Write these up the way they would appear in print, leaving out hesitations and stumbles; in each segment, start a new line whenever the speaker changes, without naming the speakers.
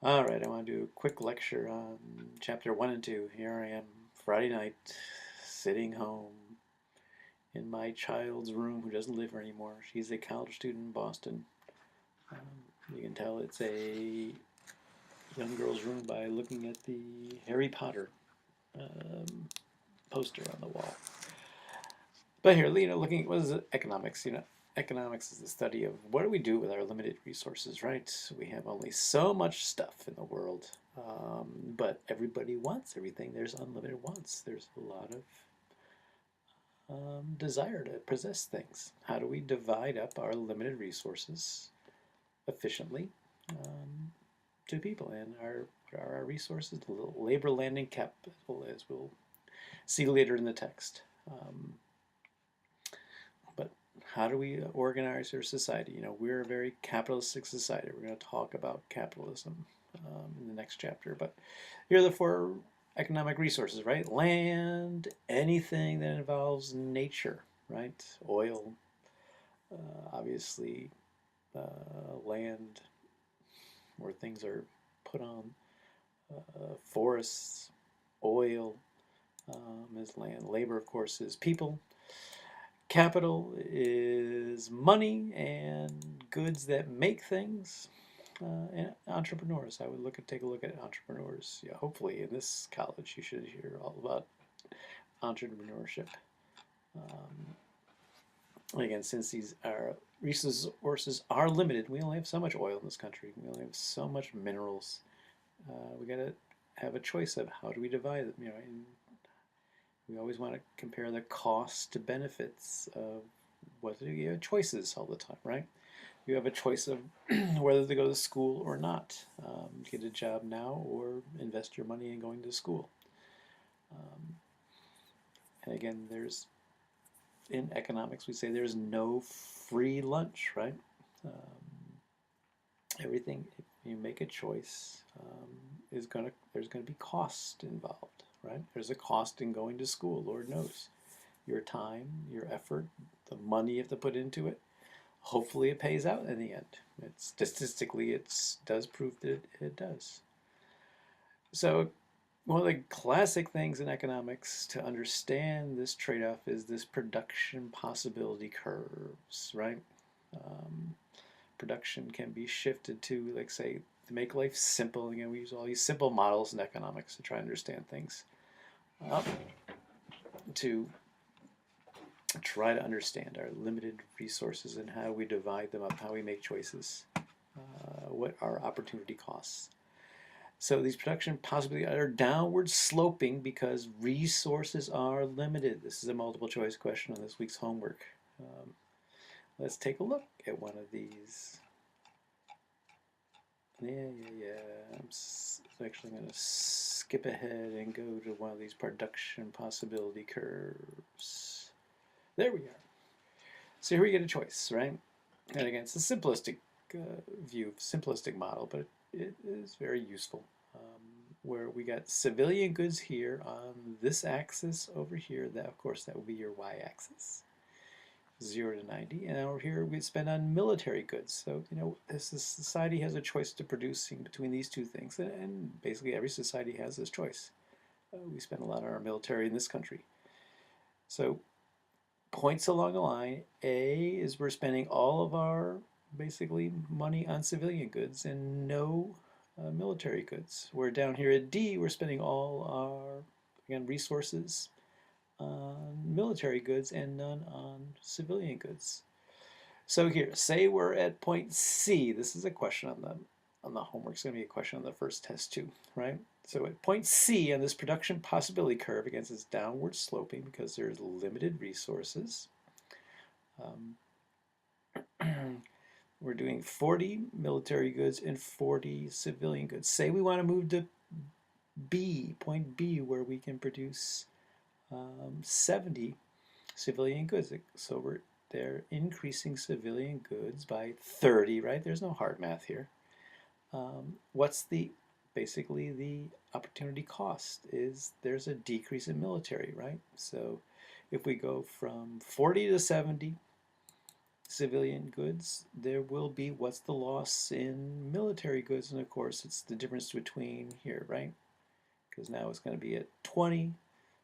All right, I want to do a quick lecture on chapter 1 and 2. Here I am, Friday night, sitting home in my child's room who doesn't live here anymore. She's a college student in Boston. You can tell it's a young girl's room by looking at the Harry Potter um, poster on the wall. But here, looking at what is it? Economics. Economics is the study of what do we do with our limited resources, right? We have only so much stuff in the world, but everybody wants everything. There's unlimited wants. There's a lot of desire to possess things. How do we divide up our limited resources efficiently to people? And what are our resources? Labor, land, and capital, as we'll see later in the text. But how do we organize our society? We're a very capitalistic society. We're going to talk about capitalism in the next chapter. But here are the four economic resources, right? Land, anything that involves nature, right? Oil, obviously, land where things are put on, forests, oil is land. Labor, of course, is people. Capital is money and goods that make things. And entrepreneurs. I would take a look at entrepreneurs. Yeah, hopefully in this college you should hear all about entrepreneurship. Again, since these resources are limited, we only have so much oil in this country. We only have so much minerals. We got to have a choice of how do we divide them. And we always want to compare the costs to benefits of what do you have choices all the time, right? You have a choice of whether to go to school or not, get a job now or invest your money in going to school. And again, in economics we say there's no free lunch, right? Everything, if you make a choice, there's going to be cost involved, right? There's a cost in going to school, Lord knows. Your time, your effort, the money you have to put into it. Hopefully it pays out in the end. Statistically, it does prove that it does. So one of the classic things in economics to understand this trade-off is this production possibility curves, right? Production can be shifted to, like, say, to make life simple. Again, we use all these simple models in economics to try and understand things. To try to understand our limited resources and how we divide them up, how we make choices, what our opportunity costs. So these production possibly are downward sloping because resources are limited. This is a multiple choice question on this week's homework. Let's take a look at one of these. I'm actually going to skip ahead and go to one of these production possibility curves. There we are. So here we get a choice, right? And again, it's a simplistic simplistic model, but it is very useful. Where we got civilian goods here on this axis over here, that of course that would be your y-axis, 0 to 90, and over here we spend on military goods. So this society has a choice to producing between these two things, and basically every society has this choice. We spend a lot on our military in this country. So points along the line, A is we're spending all of our basically money on civilian goods and no military goods. We're down here at D, we're spending all our, again, resources on military goods and none on civilian goods. So here, say we're at point C. This is a question on the homework. It's going to be a question on the first test too, right? So at point C on this production possibility curve, against this downward sloping because there's limited resources. We're doing 40 military goods and 40 civilian goods. Say we want to move to B, point B, where we can produce 70 civilian goods. So they're increasing civilian goods by 30, right? There's no hard math here. What's basically the opportunity cost is there's a decrease in military, right? So if we go from 40 to 70, civilian goods, there will be what's the loss in military goods, and of course it's the difference between here, right? Because now it's going to be at 20,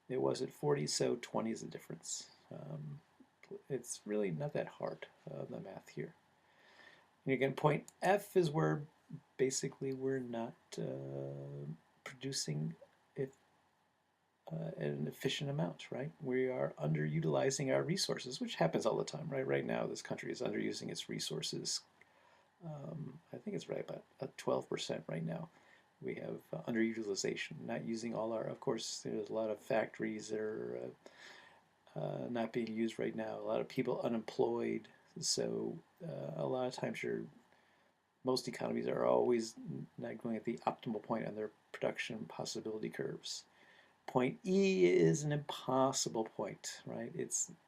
it was at 40, so 20 is the difference. It's really not that hard, the math here. And again, point F is where basically we're not producing it an efficient amount, right? We are underutilizing our resources, which happens all the time, right? Right now, this country is underusing its resources. I think it's right about 12% right now. We have underutilization, not using all our, of course, there's a lot of factories that are not being used right now, a lot of people unemployed. So a lot of times most economies are always not going at the optimal point on their production possibility curves. Point E is an impossible point, right?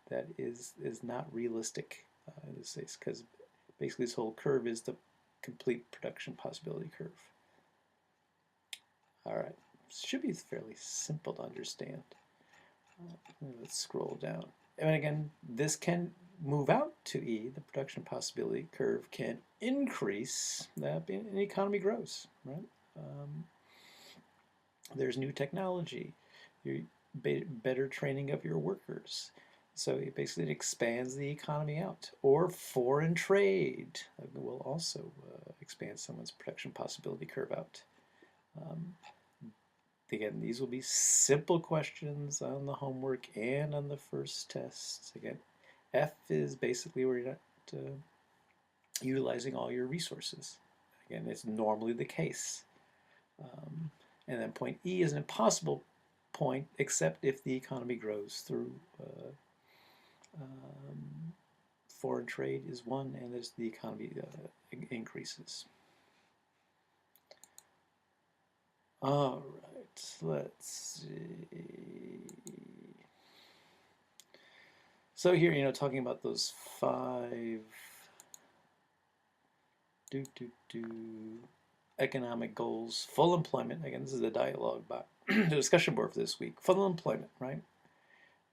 That is not realistic in this case, because basically this whole curve is the complete production possibility curve. All right, should be fairly simple to understand. Let's scroll down. And again, this can move out to E. The production possibility curve can increase that an economy grows, right? There's new technology, better training of your workers. So it basically expands the economy out. Or foreign trade will also expand someone's production possibility curve out. Again, these will be simple questions on the homework and on the first test. Again, F is basically where you're not utilizing all your resources. Again, it's normally the case. And then point E is an impossible point, except if the economy grows through foreign trade is one, and as the economy increases. All right, let's see. So here, talking about those 5 economic goals, full employment. Again, this is the dialogue box, the discussion board for this week. Full employment, right?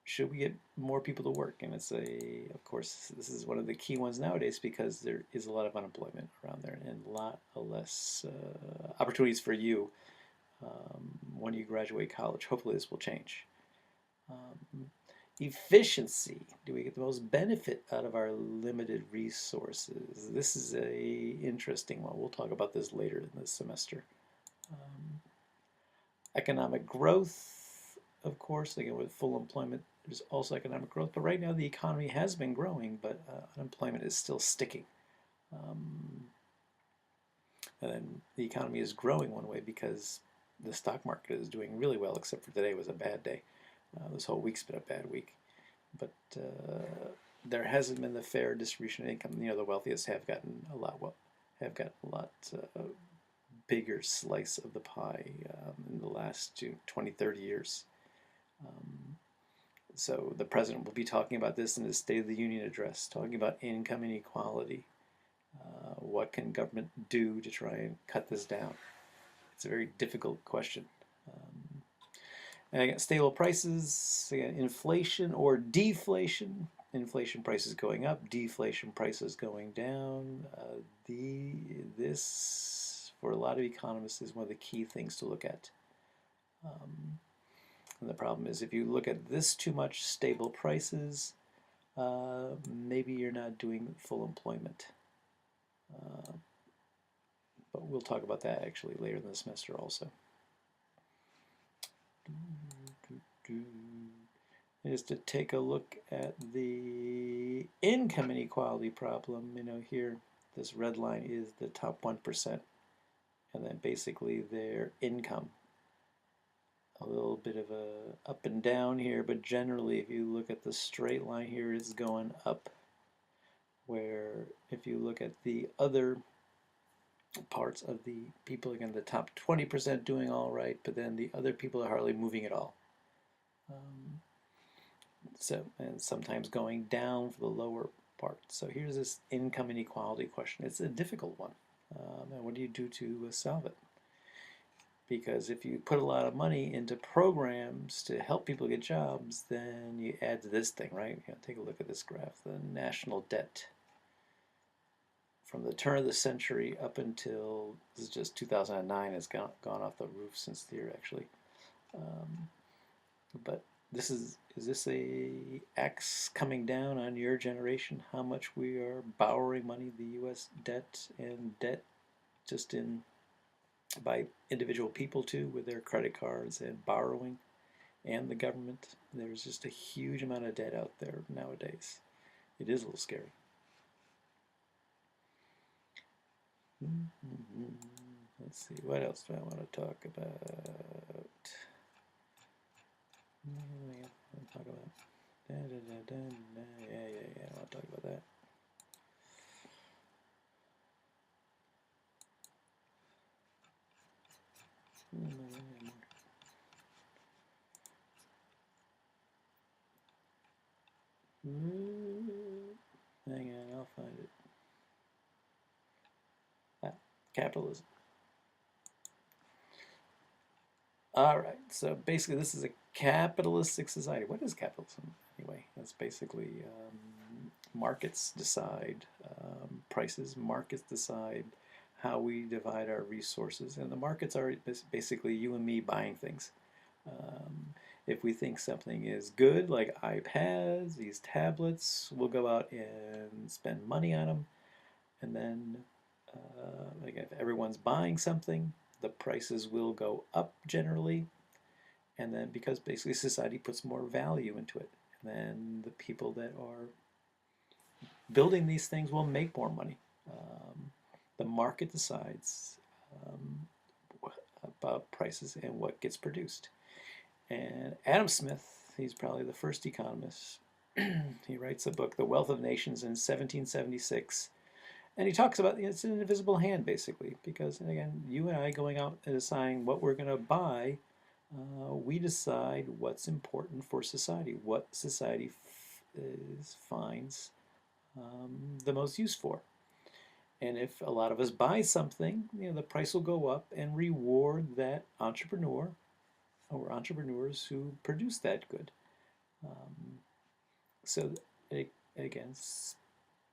Should we get more people to work? And of course, this is one of the key ones nowadays because there is a lot of unemployment around there and a lot less opportunities for you when you graduate college. Hopefully this will change. Efficiency. Do we get the most benefit out of our limited resources? This is a interesting one. We'll talk about this later in this semester. Economic growth, of course, again with full employment, there's also economic growth. But right now the economy has been growing, but unemployment is still sticking. And then the economy is growing one way because the stock market is doing really well, except for today was a bad day. This whole week's been a bad week. But there hasn't been the fair distribution of income. The wealthiest have gotten a lot bigger slice of the pie in the last 20, 30 years. So the president will be talking about this in his State of the Union address, talking about income inequality. What can government do to try and cut this down? It's a very difficult question. And again, stable prices, again, inflation or deflation. Inflation prices going up, deflation prices going down. This, for a lot of economists, is one of the key things to look at. And the problem is if you look at this too much, stable prices, maybe you're not doing full employment. But we'll talk about that actually later in the semester also. Is to take a look at the income inequality problem. Here this red line is the top 1%, and then basically their income. A little bit of a up and down here, but generally if you look at the straight line here, it's going up. Where if you look at the other parts of the people, again, the top 20% doing all right, but then the other people are hardly moving at all. And sometimes going down for the lower part. So here's this income inequality question. It's a difficult one. And what do you do to solve it? Because if you put a lot of money into programs to help people get jobs, then you add to this thing, right? Take a look at this graph, the national debt. from the turn of the century up until, this is just 2009, has gone off the roof since there actually. But is this a axe coming down on your generation? How much we are borrowing money, the U.S. debt and debt just in by individual people too, with their credit cards and borrowing, and the government. There's just a huge amount of debt out there nowadays. It is a little scary. Let's see, what else do I want to talk about? Talk about. Yeah, I want to talk about that. Hang on, I'll find it. Capitalism. All right, so basically this is a capitalistic society. What is capitalism anyway? That's basically markets decide prices, markets decide how we divide our resources, and the markets are basically you and me buying things. If we think something is good, like iPads, these tablets, we'll go out and spend money on them, and then again, if everyone's buying something, the prices will go up generally, and then because basically society puts more value into it, and then the people that are building these things will make more money. The market decides about prices and what gets produced. And Adam Smith, he's probably the first economist. He writes a book, The Wealth of Nations, in 1776. And he talks about it's an invisible hand, basically, because, again, you and I going out and deciding what we're going to buy, we decide what's important for society, what society finds the most use for. And if a lot of us buy something, the price will go up and reward that entrepreneur or entrepreneurs who produce that good. So again,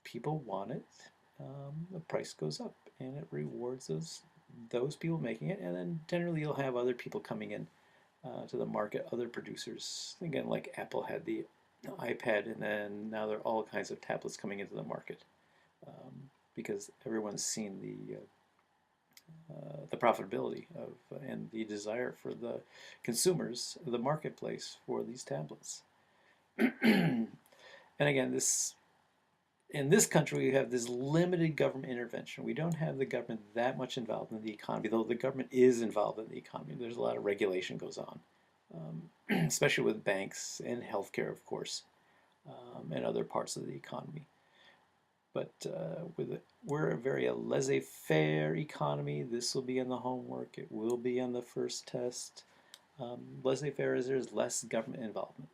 people want it. The price goes up, and it rewards those people making it, and then generally you'll have other people coming in to the market, other producers. Again, like Apple had the iPad, and then now there are all kinds of tablets coming into the market because everyone's seen the profitability of and the desire for the consumers, the marketplace for these tablets. And again, in this country, we have this limited government intervention. We don't have the government that much involved in the economy, though the government is involved in the economy. There's a lot of regulation goes on, especially with banks and healthcare, of course, and other parts of the economy. But we're a very laissez-faire economy. This will be in the homework. It will be on the first test. Laissez-faire is there's less government involvement.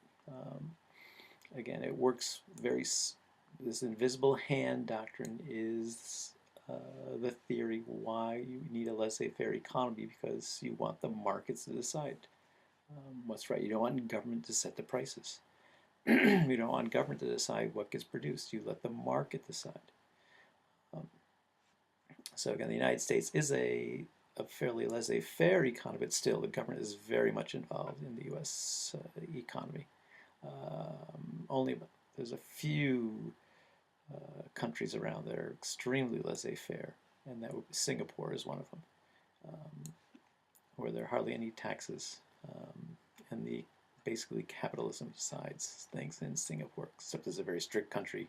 Again, it works very. This invisible hand doctrine is the theory why you need a laissez-faire economy, because you want the markets to decide what's right. You don't want government to set the prices. You don't want government to decide what gets produced. You let the market decide. So again, the United States is a fairly laissez-faire economy, but still the government is very much involved in the U.S. Economy. There's a few countries around that are extremely laissez-faire, and that would be Singapore is one of them, where there are hardly any taxes, and basically capitalism decides things in Singapore, except it's a very strict country.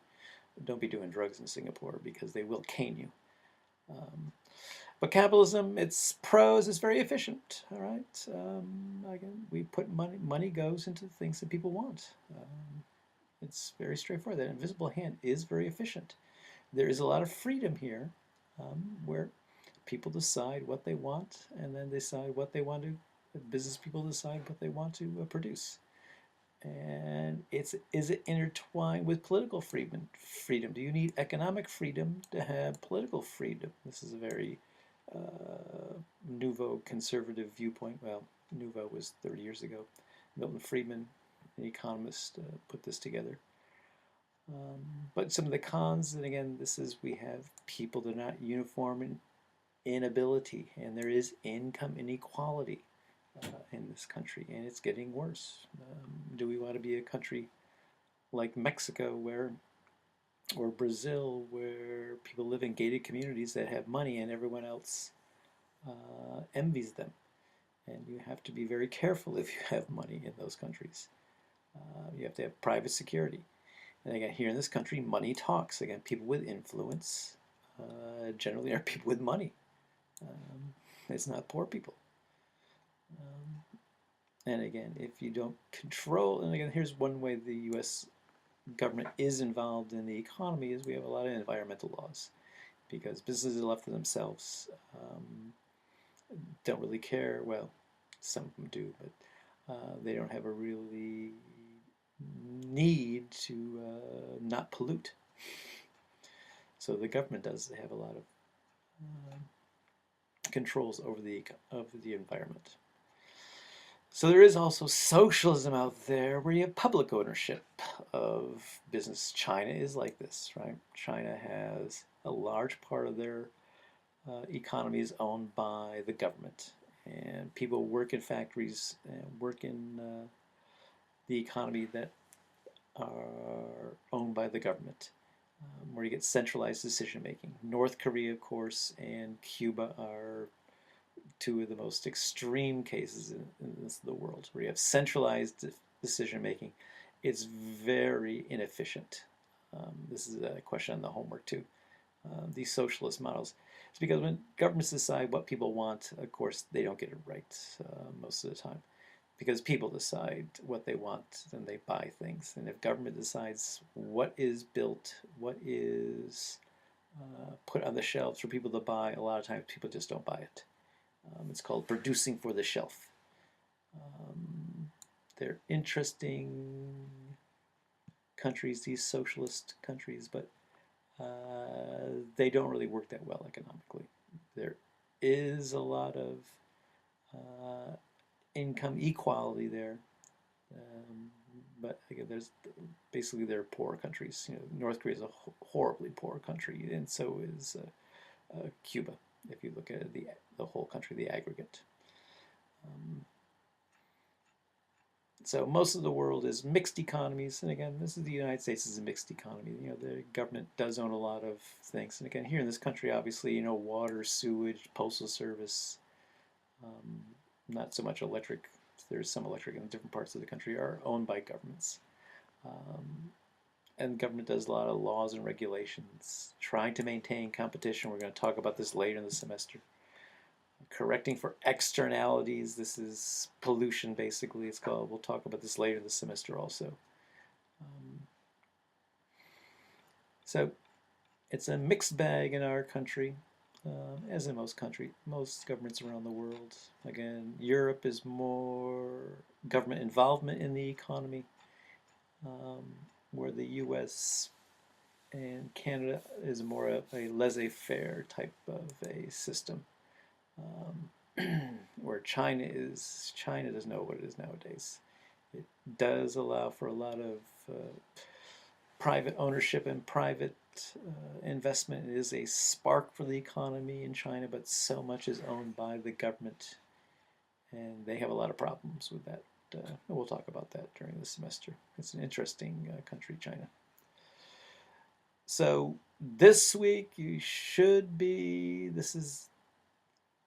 Don't be doing drugs in Singapore because they will cane you. But capitalism, its pros is very efficient. All right, again, we put money goes into things that people want. It's very straightforward. That invisible hand is very efficient. There is a lot of freedom here, where people decide what they want, and then decide what they want to. Business people decide what they want to produce. And is it intertwined with political freedom? Do you need economic freedom to have political freedom? This is a very nouveau conservative viewpoint. Well, nouveau was 30 years ago. Milton Friedman, an economist, put this together. But some of the cons, and again, this is we have people that are not uniform in ability, and there is income inequality in this country, and it's getting worse. Do we want to be a country like Mexico, or Brazil, where people live in gated communities that have money and everyone else envies them? And you have to be very careful if you have money in those countries. You have to have private security. And again, here in this country, money talks. Again, people with influence generally are people with money. It's not poor people. And again, if you don't control, and again, here's one way the U.S. government is involved in the economy is we have a lot of environmental laws because businesses are left to themselves. Don't really care. Well, some of them do, but they don't have a really need to not pollute. So the government does have a lot of controls over the environment. So there is also socialism out there where you have public ownership of business. China is like this, right? China has a large part of their economy is owned by the government, and people work in factories and work in the economy that are owned by the government, where you get centralized decision making. North Korea, of course, and Cuba are two of the most extreme cases in the world, where you have centralized decision making. It's very inefficient. This is a question on the homework too. These socialist models. It's because when governments decide what people want, of course, they don't get it right most of the time. Because people decide what they want, then they buy things. And if government decides what is built, what is put on the shelves for people to buy, a lot of times people just don't buy it. It's called producing for the shelf. They're interesting countries, these socialist countries, but they don't really work that well economically. There is a lot of income equality there, but again, there's basically they're poor countries. You know, North Korea is a horribly poor country, and so is Cuba. If you look at the whole country, the aggregate. So most of the world is mixed economies, and again, this is the United States is a mixed economy. You know, the government does own a lot of things, and again, here in this country, obviously, you know, water, sewage, postal service, not so much electric. There's some electric in different parts of the country are owned by governments, and government does a lot of laws and regulations, trying to maintain competition. We're going to talk about this later in the semester. Correcting for externalities. This is pollution, basically. It's called. We'll talk about this later in the semester also. So it's a mixed bag in our country, as in most governments around the world. Again, Europe is more government involvement in the economy, where the U.S. and Canada is more of a laissez-faire type of a system. Where China doesn't know what it is nowadays. It does allow for a lot of private ownership and private investment. It is a spark for the economy in China, but so much is owned by the government, and they have a lot of problems with that. We'll talk about that during the semester. It's an interesting country, China. So this week this is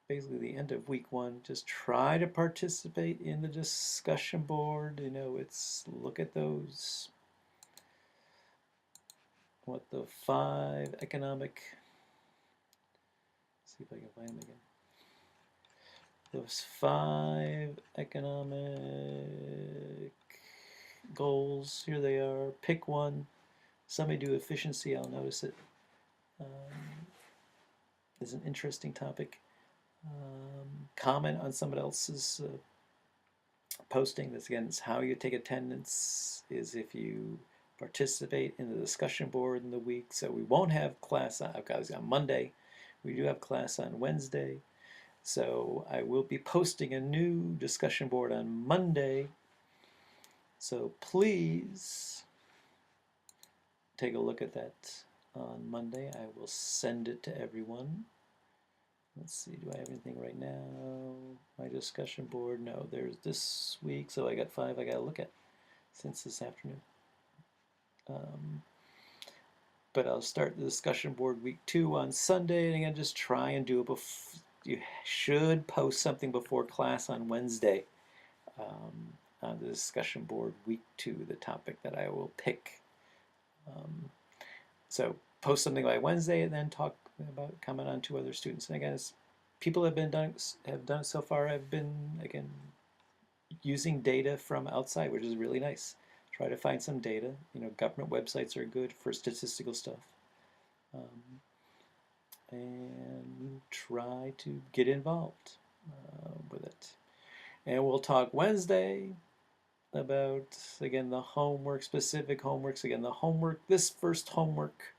basically the end of week one. Just try to participate in the discussion board. You know, look at those, what the 5 economic, see if I can find them again. Those 5 economic goals, here they are. Pick one. Somebody do efficiency, I'll notice it. It's an interesting topic. Comment on somebody else's posting. This again is how you take attendance, is if you participate in the discussion board in the week. So we won't have class on Monday. We do have class on Wednesday. So I will be posting a new discussion board on Monday. So please take a look at that on Monday. I will send it to everyone. Let's see, do I have anything right now? My discussion board, no, there's this week, so I got 5 I gotta look at since this afternoon. But I'll start the discussion board week 2 on Sunday, and again, just try and do it you should post something before class on Wednesday on the discussion board week 2, the topic that I will pick. So post something by Wednesday and then comment on to other students. And again, as people have done it so far, I've been, again, using data from outside, which is really nice. Try to find some data. Government websites are good for statistical stuff. And try to get involved with it. And we'll talk Wednesday about, again, the homework, specific homeworks. Again, the homework, this first homework,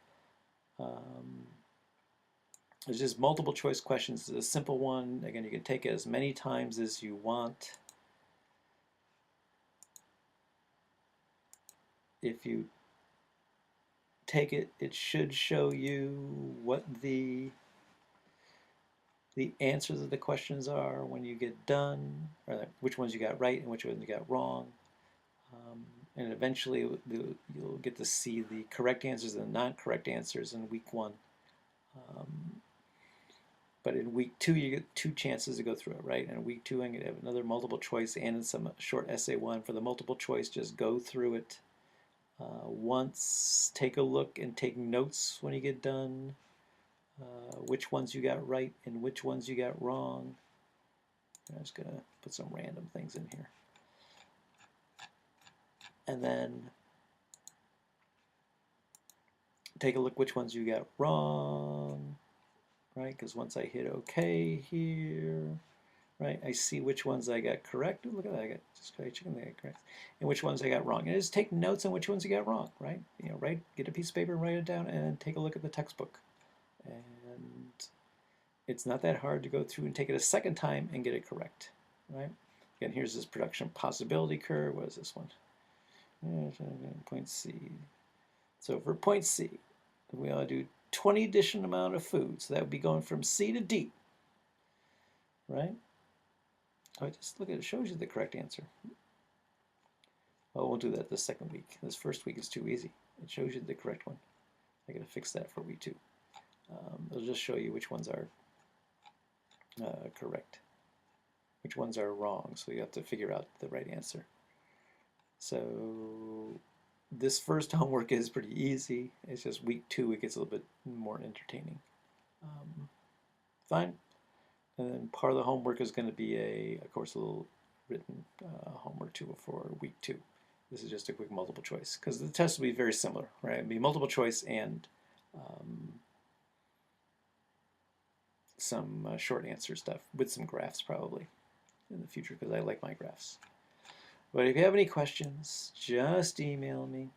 there's just multiple choice questions. It's a simple one. Again, you can take it as many times as you want. If you take it, it should show you what the answers of the questions are when you get done, or which ones you got right and which ones you got wrong. And eventually you'll get to see the correct answers and the non-correct answers in week 1. But in week 2, you get 2 chances to go through it, right? And in week 2, I'm going to have another multiple choice and some short essay 1. For the multiple choice, just go through it once, take a look and take notes when you get done, which ones you got right and which ones you got wrong. I'm just going to put some random things in here. And then take a look which ones you got wrong, right? Because once I hit OK here, right, I see which ones I got correct. Ooh, look at that, I got just checking that I got correct, and which ones I got wrong. And just take notes on which ones you got wrong, right? Get a piece of paper, write it down, and take a look at the textbook. And it's not that hard to go through and take it a second time and get it correct, right? Again, here's this production possibility curve. What is this one? Point C. So for point C, we ought to do 20 additional amount of food. So that would be going from C to D, right? Oh, just look at it. It shows you the correct answer. Oh, we'll do that the second week. This first week is too easy. It shows you the correct one. I got to fix that for week 2. It'll just show you which ones are correct, which ones are wrong. So you have to figure out the right answer. So this first homework is pretty easy. It's just week 2 it gets a little bit more entertaining. Fine. And then part of the homework is going to be of course, a little written homework too for week 2. This is just a quick multiple choice because the test will be very similar, right? It'll be multiple choice and some short answer stuff with some graphs probably in the future because I like my graphs. But if you have any questions, just email me.